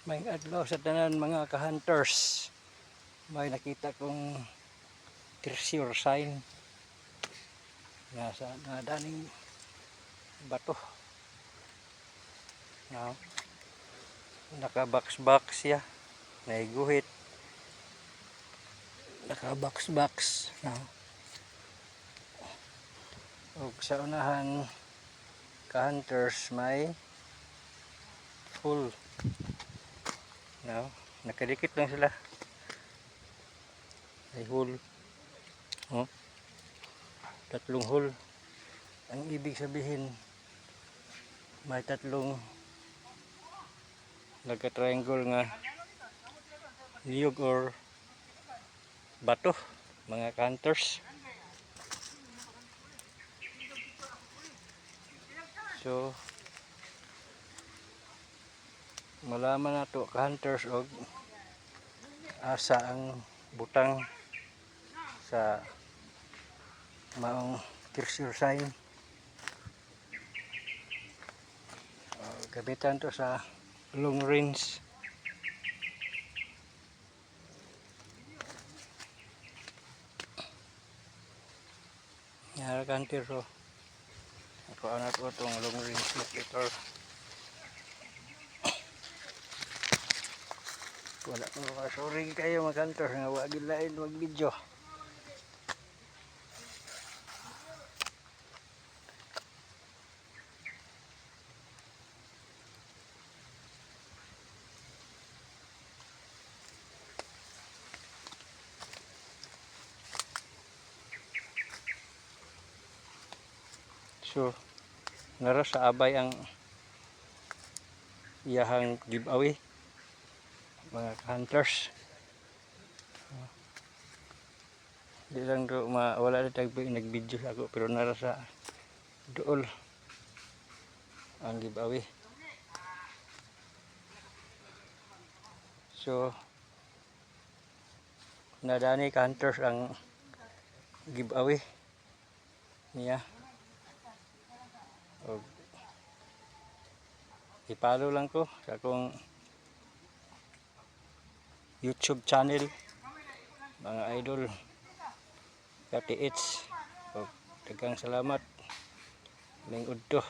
May adlaw sa tanan mga ka-hunters. May nakita kong treasure sign nga sa daning bato. No? Naka-box-box siya. Naiguhit. Naka-box-box. No? O sa unahan ka-hunters may full. No? Nakadikit lang sila. May hole. Oh. Tatlong hole. Ang ibig sabihin may tatlong nagka-triangle nga niyog or bato mga hunters. So malaman na to ka-hunters og asa ang butang sa maong treasure sign. Gamitan to sa long range. Nga ka-hunter, so ako na to itong long range locator. Wala ko sorry kayo mag-hunter nga wag lain wag video. So nara sa abay ang iyahang giveaway mga hunters. Di lang do wala na nag-video ako pero nara sa dool ang giveaway. So nadani ka hunters ang giveaway niya. O ipalo lang ko sa akong YouTube channel mga idol KTH. O daghang salamat ning udto.